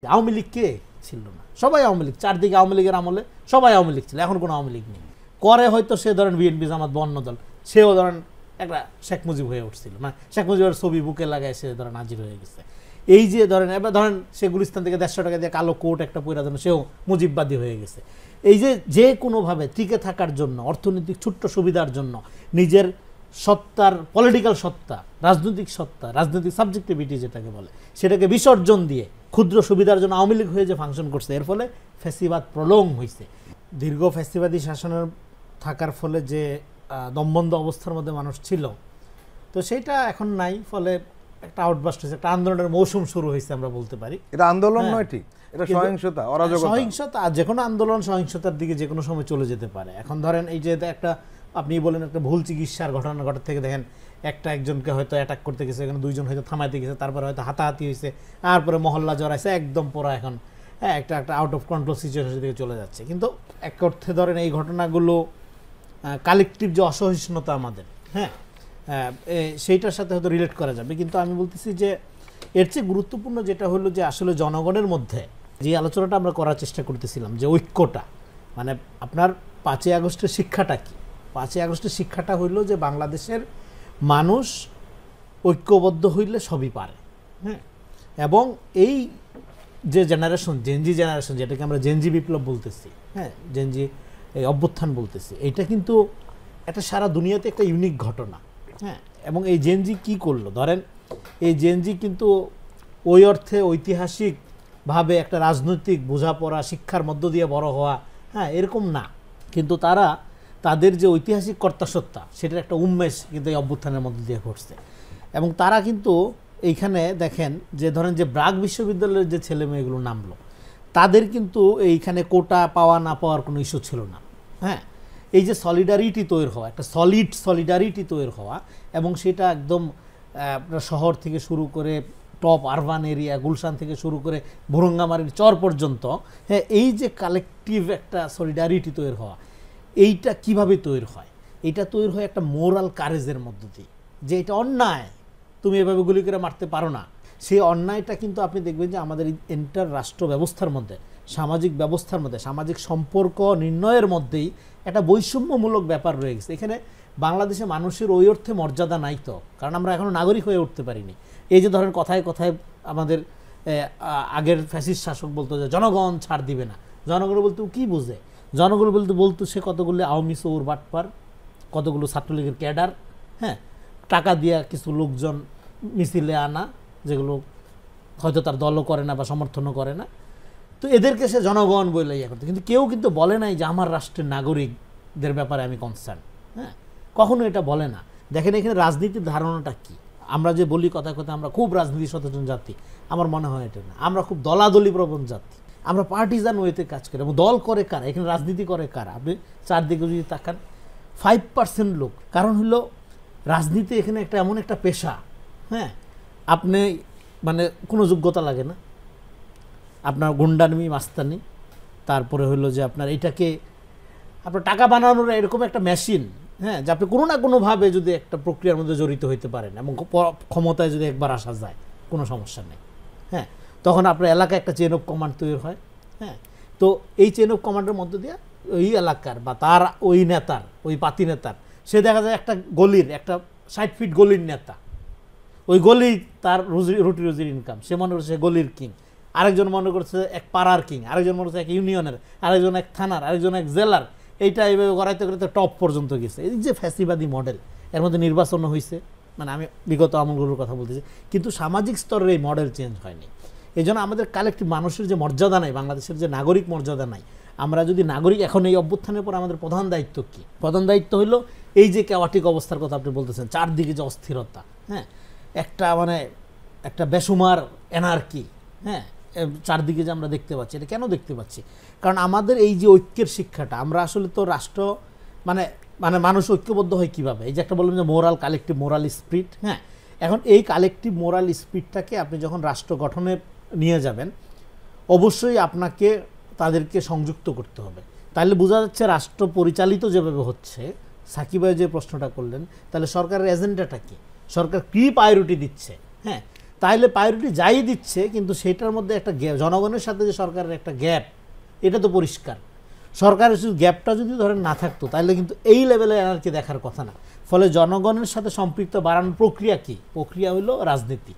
আওয়ামী লীগ কে ছিল না, সবাই আওয়ামী লীগ, চারদিকে আওয়ামী লীগের আমলে সবাই আওয়ামী লীগ ছিল, এখন কোনো আওয়ামী লীগ নেই। করে হয়তো সে ধরেন বিএনপি জামাত বা অন্য দল, সেও ধরেন একটা শেখ মুজিব হয়ে উঠছিল, মানে শেখ মুজিবের ছবি বুকে লাগায় সে ধরেন হাজির হয়ে গেছে। এই যে ধরেন এবার ধরেন সে গুলিস্তান থেকে 150 টাকা দিয়ে কালো কোট একটা পয়রা দেন, সেও মুজিববাদী হয়ে গেছে। এই যে কোনোভাবে টিকে থাকার জন্য, অর্থনৈতিক ছোট্ট সুবিধার জন্য নিজের সত্তার, পলিটিক্যাল সত্তা, রাজনৈতিক সত্তা, রাজনৈতিক সাবজেক্টিভিটি যেটাকে বলে, সেটাকে বিসর্জন দিয়ে ক্ষুদ্র সুবিধার জন্য আওয়ামী লীগ হয়ে যে ফাংশন করছে, এর ফলে ফ্যাসিবাদ প্রলং হয়েছে। দীর্ঘ ফ্যাসিবাদী শাসনের থাকার ফলে যে দমবন্ধ অবস্থার মধ্যে মানুষ ছিল, তো সেটা এখন নাই। ফলে একটা আউটবাস্ট হয়েছে, একটা আন্দোলনের মৌসুম শুরু হয়েছে আমরা বলতে পারি। এটা আন্দোলন নয়, ঠিক, এটা সহিংসতা, অরাজকতা। সহিংসতা, যে কোনো আন্দোলন সহিংসতার দিকে যে কোনো সময় চলে যেতে পারে। এখন ধরেন এই যে একটা আপনি বলেন একটা ভুল চিকিৎসার ঘটনা ঘটার থেকে দেখেন একজনকে হয়তো অ্যাটাক করতে গেছে, এখানে দুইজন হয়তো থামাইতে গেছে, তারপরে হয়তো হাতাহাতি হয়েছে, তারপরে মহল্লা জড়াইছে, একদম পুরো এখন একটা আউট অফ কন্ট্রোল সিচুয়েশন দিকে চলে যাচ্ছে। কিন্তু এক অর্থে ধরেন এই ঘটনাগুলো কালেকটিভ যে অসহিষ্ণুতা আমাদের, সেইটার সাথে হয়তো রিলেট করা যাবে। কিন্তু আমি বলতেছি যে এর চেয়ে গুরুত্বপূর্ণ যেটা হলো যে আসলে জনগণের মধ্যে যে আলোচনাটা আমরা করার চেষ্টা করতেছিলাম, যে ঐক্যটা, মানে আপনার 5ই আগস্টের শিক্ষাটা কি? 5ই আগস্টের শিক্ষাটা হইল যে বাংলাদেশের মানুষ ঐক্যবদ্ধ হইলে সবই পারে। এবং এই যে জেনারেশন, জেনজি জেনারেশন, যেটাকে আমরা জেনজি বিপ্লব বলতেছি, জেনজি এই অভ্যুত্থান বলতেছি, এইটা কিন্তু একটা সারা দুনিয়াতে একটা ইউনিক ঘটনা। এবং এই জেনজি কি করলো, ধরেন এই জেনজি কিন্তু ওই অর্থে ঐতিহাসিকভাবে একটা রাজনৈতিক বোঝাপড়া, শিক্ষার মধ্য দিয়ে বড় হওয়া, এরকম না, কিন্তু তাদের যে ঐতিহাসিক কর্তাসত্তা, সেটার একটা উন্মেষ কিন্তু এই অভ্যুত্থানের মধ্য দিয়ে ঘটছে। এবং তারা কিন্তু এইখানে দেখেন যে ধরেন যে ব্রাক বিশ্ববিদ্যালয়ের যে ছেলে মেয়েগুলো নামলো, তাদের কিন্তু এইখানে কোটা পাওয়া না পাওয়ার কোনো ইস্যু ছিল না। এই যে সলিডারিটি তৈরি হওয়া, একটা সলিড সলিডারিটি তৈরি হওয়া, এবং সেটা একদম শহর থেকে শুরু করে টপ আরবান এরিয়া, গুলশান থেকে শুরু করে ভুরঙ্গামারির চর পর্যন্ত, এই যে কালেকটিভ একটা সলিডারিটি তৈরি হওয়া, এইটা কিভাবে তৈরি হয়? এটা তৈরি হয় একটা মোরাল কারেজের মধ্য দিয়ে, যে এটা অন্যায়, তুমি এভাবে গুলি করে মারতে পারো না। সেই অন্যায়টা কিন্তু আপনি দেখবেন যে আমাদের এন্টার রাষ্ট্র ব্যবস্থার মধ্যে, সামাজিক ব্যবস্থার মধ্যে, সামাজিক সম্পর্ক নির্ণয়ের মধ্যেই একটা বৈষম্যমূলক ব্যাপার রয়ে গেছে। এখানে বাংলাদেশে মানুষের ওই অর্থে মর্যাদা নাই তো, কারণ আমরা এখনও নাগরিক হয়ে উঠতে পারিনি। এই যে ধরেন কথায় কথায় আমাদের আগের ফ্যাসিস্ট শাসক বলতো যে জনগণ ছাড় দিবে না, জনগণ বলতে কি বুঝে? জনগণ বলতো সে কতগুলো আওয়ামী চোর বাটপার, কতগুলো ছাত্রলীগের ক্যাডার, টাকা দিয়া কিছু লোকজন মিছিলে আনা, যেগুলো হয়তো তার দলও করে না বা সমর্থনও করে না, তো এদেরকে সে জনগণ বলে ইয়ে করতো। কিন্তু কেউ কিন্তু বলে নাই যে আমার রাষ্ট্রের নাগরিকদের ব্যাপারে আমি কনসার্ন, কখনো এটা বলে না। দেখেন এখানে রাজনীতির ধারণাটা কি? আমরা যে বলি কথা কথা আমরা খুব রাজনীতি সচেতন জাতি, আমার মনে হয় এটা না। আমরা খুব দলাদলি প্রবণ জাতি, আমরা পার্টিজান ওয়েতে কাজ করি। এবং দল করে কারা? এখানে রাজনীতি করে কারা? আপনি চারদিকে যদি তাকান, 5% লোক। কারণ হলো রাজনীতি এখানে একটা এমন একটা পেশা, আপনি মানে কোনো যোগ্যতা লাগে না, আপনার গুন্ডামি মাস্তানি, তারপরে হলো যে আপনার এটাকে আপনার টাকা বানানোর এরকম একটা মেশিন, যে আপনি কোনো না কোনোভাবে যদি একটা প্রক্রিয়ার মধ্যে জড়িত হইতে পারেন এবং ক্ষমতায় যদি একবার আসা যায়, কোনো সমস্যা নেই। তখন আপনার এলাকায় একটা চেন অফ কমান্ড তৈরি হয়। তো এই চেন অফ কমান্ডের মধ্য দিয়ে ওই এলাকার বা তার ওই নেতার, ওই পাতি নেতার, সে দেখা যায় একটা গলির, একটা 60 ফিট গলির নেতা, ওই গলি তার রুটি রুজির ইনকাম, সে মনে করছে গলির কিং, আরেকজন মনে করছে এক পাড়ার কিং, আরেকজন মনে করছে এক ইউনিয়নের, আরেকজন এক থানার, আরেকজন এক জেলার। এইটা এইভাবে করাইতে করাইতে টপ পর্যন্ত গেছে। এই যে ফ্যাসিবাদী মডেল, এর মধ্যে নির্বাচন হয়েছে, মানে আমি বিগত আমলগুলোর কথা বলতেছি, কিন্তু সামাজিক স্তরের এই মডেল চেঞ্জ হয়নি। এই জন্য আমাদের কালেকটিভ মানুষের যে মর্যাদা নাই, বাংলাদেশের যে নাগরিক মর্যাদা নাই, আমরা যদি নাগরিক, এখন এই অভ্যুত্থানের পর আমাদের প্রধান দায়িত্ব কি? প্রধান দায়িত্ব হলো এই যে ক্যাওয়াটিক অবস্থার কথা আপনি বলতেছেন, চারদিকে যে অস্থিরতা, একটা মানে একটা বেসুমার এনার্কি, চারদিকে যে আমরা দেখতে পাচ্ছি, এটা কেন দেখতে পাচ্ছি? কারণ আমাদের এই যে ঐক্যের শিক্ষাটা, আমরা আসলে তো রাষ্ট্র মানে মানুষ ঐক্যবদ্ধ হয় কিভাবে? এই যে একটা বললাম যে মোরাল, কালেকটিভ মোরাল স্পিরিট, এখন এই কালেকটিভ মোরাল স্পিরিটটাকে আপনি যখন রাষ্ট্র গঠনে নিয়ে যাবেন, অবশ্যই আপনাকে তাদেরকে সংযুক্ত করতে হবে। তাহলে বোঝা যাচ্ছে রাষ্ট্র পরিচালিত যেভাবে হচ্ছে, সাকিব ভাই যে প্রশ্নটা করলেন, তাহলে সরকারের এজেন্ডাটা কি? সরকার কী প্রায়োরিটি দিচ্ছে? তাইলে প্রায়োরিটি যাই দিচ্ছে, কিন্তু সেটার মধ্যে একটা গ্যাপ, জনগণের সাথে যে সরকারের একটা গ্যাপ, এটা তো পরিষ্কার। সরকারের শুধু গ্যাপটা যদি ধরেন না থাকতো, তাহলে কিন্তু এই লেভেলে এনার্কি দেখার কথা না। ফলে জনগণের সাথে সম্পৃক্ত বাড়ানোর প্রক্রিয়া কি? প্রক্রিয়া হলো রাজনীতি।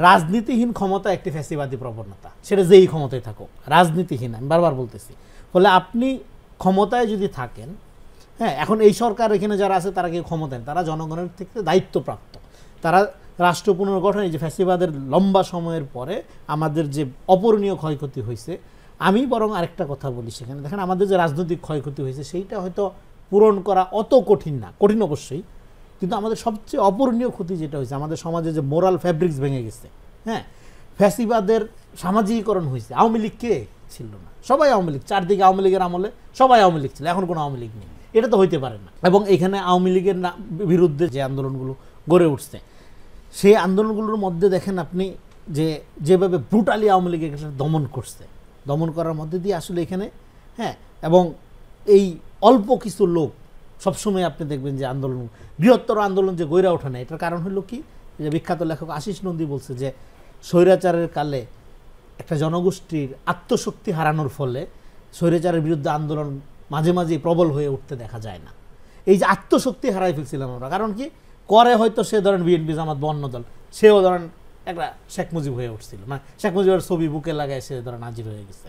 রাজনীতিহীন ক্ষমতা একটি ফ্যাসিবাদী প্রবণতা, সেটা যেই ক্ষমতায় থাকুক, রাজনীতিহীন, আমি বারবার বলতেছি। ফলে আপনি ক্ষমতায় যদি থাকেন, হ্যাঁ, এখন এই সরকার এখানে যারা আছে তারা কেউ ক্ষমতায়, তারা জনগণের থেকে দায়িত্বপ্রাপ্ত। তারা রাষ্ট্র পুনর্গঠনে যে ফ্যাসিবাদের লম্বা সময়ের পরে আমাদের যে অপূরণীয় ক্ষয়ক্ষতি হয়েছে, আমি বরং আরেকটা কথা বলি সেখানে, দেখেন আমাদের যে রাজনৈতিক ক্ষয়ক্ষতি হয়েছে সেইটা হয়তো পূরণ করা অত কঠিন না, কঠিন অবশ্যই, কিন্তু আমাদের সবচেয়ে অপূরণীয় ক্ষতি যেটা হয়েছে, আমাদের সমাজে যে মোরাল ফ্যাব্রিক্স ভেঙে গেছে। হ্যাঁ, ফ্যাসিবাদের সামাজিকীকরণ হয়েছে। আওয়ামী লীগ কে ছিল না? সবাই আওয়ামী লীগ, চারদিকে আওয়ামী লীগের আমলে সবাই আওয়ামী লীগ ছিল, এখন কোনো আওয়ামী লীগ নেই। এটা তো হইতে পারে না। এবং এখানে আওয়ামী লীগের বিরুদ্ধে যে আন্দোলনগুলো গড়ে উঠছে, সেই আন্দোলনগুলোর মধ্যে দেখেন আপনি যে যেভাবে ব্রুটালি আওয়ামী লীগ দমন করছে, দমন করার মধ্যে দিয়ে আসলে এখানে, হ্যাঁ, এবং এই অল্প কিছু লোক সবসময় আপনি দেখবেন যে আন্দোলন, বৃহত্তর আন্দোলন যে গড়ে ওঠে না, এটার কারণ হলো কি, যে বিখ্যাত লেখক আশিস নন্দী বলছে যে স্বৈরাচারের কালে একটা জনগোষ্ঠীর আত্মশক্তি হারানোর ফলে স্বৈরাচারের বিরুদ্ধে আন্দোলন মাঝে মাঝে প্রবল হয়ে উঠতে দেখা যায় না। এই যে আত্মশক্তি হারাই ফেলছিলাম আমরা, কারণ কি করে হয়তো সে ধরেন বিএনপি জামাত বা অন্য দল, সেও ধরেন একটা শেখ মুজিব হয়ে উঠছিল, মানে শেখ মুজিবের ছবি বুকে লাগায় সে ধরেন হাজির হয়ে গেছে।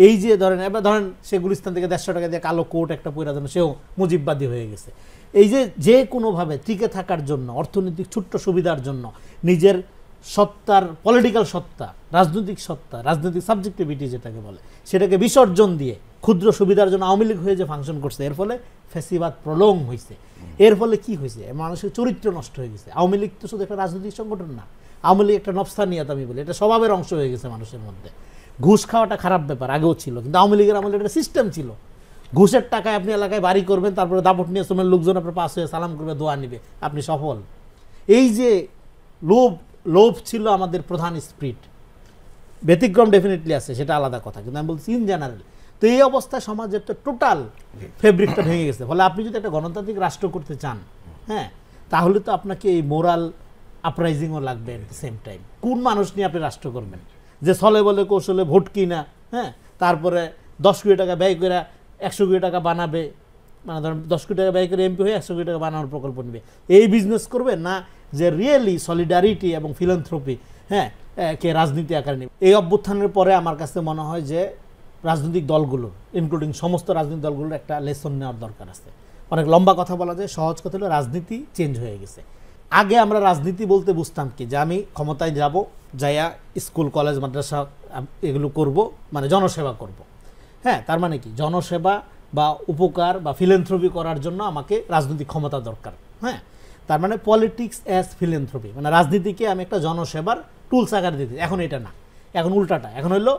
এই যে ধরেন এবার ধরেন সে গুলিস্তান থেকে 150 টাকা দিয়ে কালো কোট একটা পয়রা দেন, সেও মুজিববাদী হয়ে গেছে। এই যে কোনোভাবে টিকে থাকার জন্য, অর্থনৈতিক ছোট্ট সুবিধার জন্য নিজের সত্তার, পলিটিক্যাল সত্তা, রাজনৈতিক সত্তা, রাজনৈতিক সাবজেক্টিভিটি যেটাকে বলে, সেটাকে বিসর্জন দিয়ে ক্ষুদ্র সুবিধার জন্য আওয়ামী লীগ হয়ে যে ফাংশন করছে, এর ফলে ফ্যাসিবাদ প্রলং হয়েছে। এর ফলে কি হয়েছে? মানুষের চরিত্র নষ্ট হয়ে গেছে। আওয়ামী লীগ তো শুধু একটা রাজনৈতিক সংগঠন না, আওয়ামী লীগ একটা নফসানিয়াত, আমি বলি এটা স্বভাবের অংশ হয়ে গেছে মানুষের মধ্যে। ঘুষ খাওয়াটা খারাপ ব্যাপার, আগেও ছিল, কিন্তু আওয়ামী লীগের আমলে একটা সিস্টেম ছিল। ঘুষের টাকায় আপনি এলাকায় বাড়ি করবেন, তারপরে দাপট নিয়ে শ্রমের লোকজন আপনার পাশ হয়ে সালাম করবে, দোয়া নিবে, আপনি সফল। এই যে লোভ ছিল আমাদের প্রধান স্পিরিট। ব্যতিক্রম ডেফিনেটলি আছে, সেটা আলাদা কথা, কিন্তু আমি বলছি ইন জেনারেল। তো এই অবস্থায় সমাজের তো টোটাল ফেব্রিকটা ভেঙে গেছে। ফলে আপনি যদি একটা গণতান্ত্রিক রাষ্ট্র করতে চান, হ্যাঁ, তাহলে তো আপনাকে এই মোরাল আপরাইজিংও লাগবে এট দ্য সেম টাইম। কোন মানুষ নিয়ে আপনি রাষ্ট্র করবেন? যে ছলে বলে কৌশলে ভোট কিনা, হ্যাঁ, তারপরে 10 কোটি টাকা ব্যয় করে 100 কোটি টাকা বানাবে, মানে ধরেন 10 কোটি টাকা ব্যয় করে এমপি হয়ে 100 কোটি টাকা বানানোর প্রকল্প নেবে, এই বিজনেস করবে না? যে রিয়েলি সলিডারিটি এবং ফিলান্থ্রপি, হ্যাঁ, কে রাজনীতি আকারে নেবে। এই অভ্যুত্থানের পরে আমার কাছে মনে হয় যে রাজনৈতিক দলগুলোর, ইনক্লুডিং সমস্ত রাজনৈতিক দলগুলোর একটা লেসন নেওয়ার দরকার আছে। অনেক লম্বা কথা বলা যায়, সহজ কথা হলো রাজনীতি চেঞ্জ হয়ে গেছে। আগে আমরা রাজনীতি বলতে বুঝতাম কি, যে আমি ক্ষমতায় যাব, যাইয়া স্কুল কলেজ মাদ্রাসা এগুলো করব, মানে জনসেবা করব। হ্যাঁ, তার মানে কি জনসেবা বা উপকার বা ফিলেন্থ্রপি করার জন্য আমাকে রাজনৈতিক ক্ষমতা দরকার। হ্যাঁ, তার মানে পলিটিক্স অ্যাজ ফিলেন্থ্রপি, মানে রাজনীতিকে আমি একটা জনসেবার টুলস আকারে দিতে। এখন এটা না, এখন উল্টাটা, এখন হলো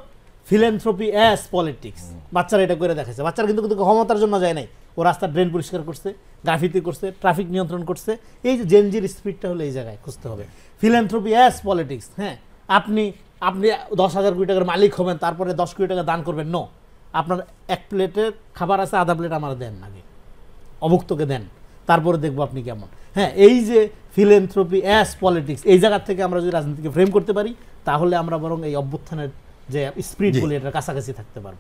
ফিলেন্থ্রপি অ্যাজ পলিটিক্স। বাচ্চারা এটা করে দেখাচ্ছে। বাচ্চারা কিন্তু ক্ষমতার জন্য যায় নাই, ও রাস্তার ড্রেন পরিষ্কার করছে, গ্রাফিতি করছে, ট্রাফিক নিয়ন্ত্রণ করছে। এই যে জেনজির স্পিডটা হলো এই জায়গায় খুঁজতে হবে, ফিলেন্থ্রপি অ্যাজ পলিটিক্স। হ্যাঁ, আপনি 10,000 কোটি টাকার মালিক হবেন, তারপরে 10 কোটি টাকা দান করবেন? নো, আপনার এক প্লেটের খাবার আছে, আধা প্লেট আমার দেন, আগে অভুক্তকে দেন, তারপরে দেখবো আপনি কেমন। হ্যাঁ, এই যে ফিলেন্থ্রপি অ্যাজ পলিটিক্স, এই জায়গা থেকে আমরা যদি রাজনীতিকে ফ্রেম করতে পারি, তাহলে আমরা বরং এই অভ্যুত্থানের যে স্পিরিট বলি, এটার কাছাকাছি থাকতে পারবো।